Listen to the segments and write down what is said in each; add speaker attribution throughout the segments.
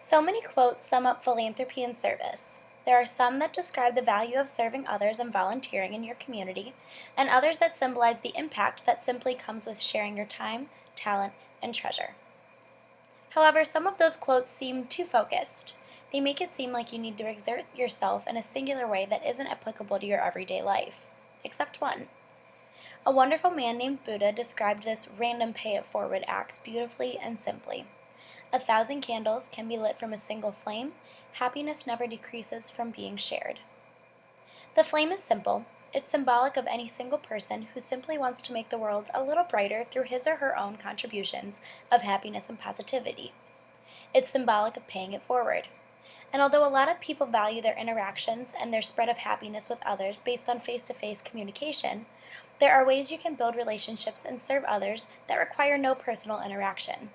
Speaker 1: So many quotes sum up philanthropy and service. There are some that describe the value of serving others and volunteering in your community, and others that symbolize the impact that simply comes with sharing your time, talent, and treasure. However, some of those quotes seem too focused. They make it seem like you need to exert yourself in a singular way that isn't applicable to your everyday life. Except one. A wonderful man named Buddha described this random pay it forward acts beautifully and simply. 1,000 candles can be lit from a single flame. Happiness never decreases from being shared. The flame is simple. It's symbolic of any single person who simply wants to make the world a little brighter through his or her own contributions of happiness and positivity. It's symbolic of paying it forward. And although a lot of people value their interactions and their spread of happiness with others based on face to face communication, there are ways you can build relationships and serve others that require no personal interaction.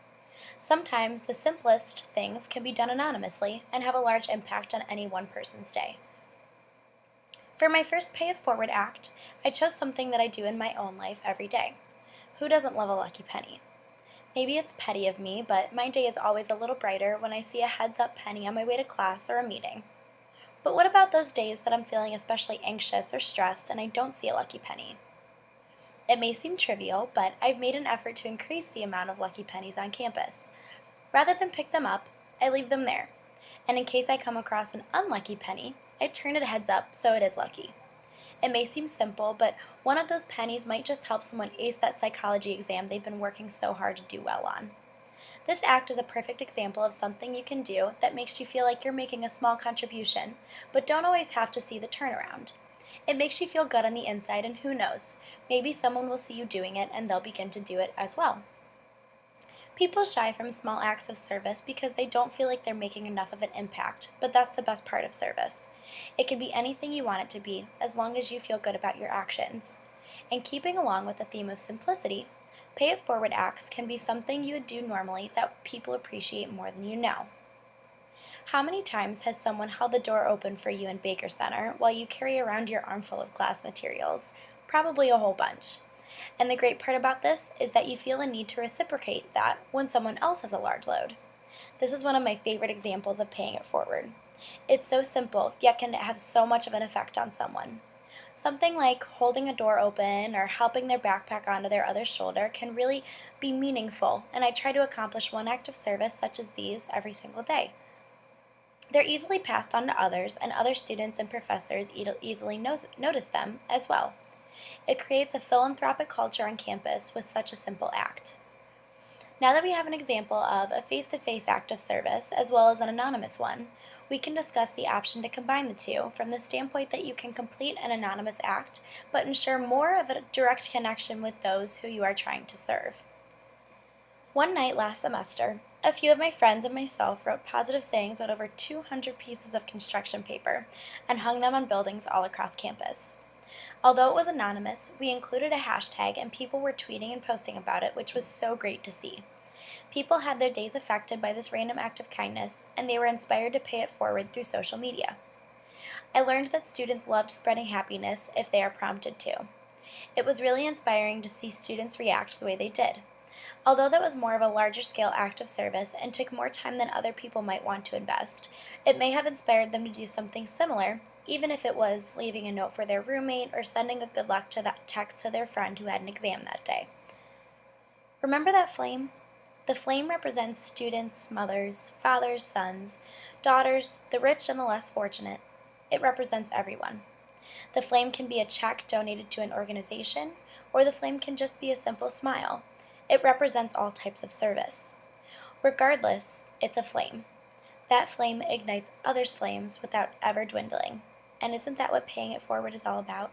Speaker 1: Sometimes the simplest things can be done anonymously and have a large impact on any one person's day. For my first Pay It Forward act, I chose something that I do in my own life every day. Who doesn't love a lucky penny? Maybe it's petty of me, but my day is always a little brighter when I see a heads up penny on my way to class or a meeting. But what about those days that I'm feeling especially anxious or stressed and I don't see a lucky penny? It may seem trivial, but I've made an effort to increase the amount of lucky pennies on campus. Rather than pick them up, I leave them there. And in case I come across an unlucky penny, I turn it heads up so it is lucky. It may seem simple, but one of those pennies might just help someone ace that psychology exam they've been working so hard to do well on. This act is a perfect example of something you can do that makes you feel like you're making a small contribution, but don't always have to see the turnaround. It makes you feel good on the inside, and who knows, maybe someone will see you doing it and they'll begin to do it as well. People shy from small acts of service because they don't feel like they're making enough of an impact, but that's the best part of service. It can be anything you want it to be, as long as you feel good about your actions. And keeping along with the theme of simplicity, Pay It Forward acts can be something you would do normally that people appreciate more than you know. How many times has someone held the door open for you in Baker Center while you carry around your armful of class materials? Probably a whole bunch. And the great part about this is that you feel a need to reciprocate that when someone else has a large load. This is one of my favorite examples of paying it forward. It's so simple, yet can have so much of an effect on someone. Something like holding a door open or helping their backpack onto their other shoulder can really be meaningful, and I try to accomplish one act of service such as these every single day. They're easily passed on to others, and other students and professors easily notice them as well. It creates a philanthropic culture on campus with such a simple act. Now that we have an example of a face to face act of service as well as an anonymous one, we can discuss the option to combine the two from the standpoint that you can complete an anonymous act but ensure more of a direct connection with those who you are trying to serve. One night last semester, a few of my friends and myself wrote positive sayings on over 200 pieces of construction paper and hung them on buildings all across campus. Although it was anonymous, we included a hashtag and people were tweeting and posting about it, which was so great to see. People had their days affected by this random act of kindness, and they were inspired to pay it forward through social media. I learned that students loved spreading happiness if they are prompted to. It was really inspiring to see students react the way they did. Although that was more of a larger scale act of service and took more time than other people might want to invest, it may have inspired them to do something similar, even if it was leaving a note for their roommate or sending a good luck to that text to their friend who had an exam that day. Remember that flame? The flame represents students, mothers, fathers, sons, daughters, the rich and the less fortunate. It represents everyone. The flame can be a check donated to an organization, or the flame can just be a simple smile. It represents all types of service. Regardless, it's a flame. That flame ignites others' flames without ever dwindling. And isn't that what paying it forward is all about?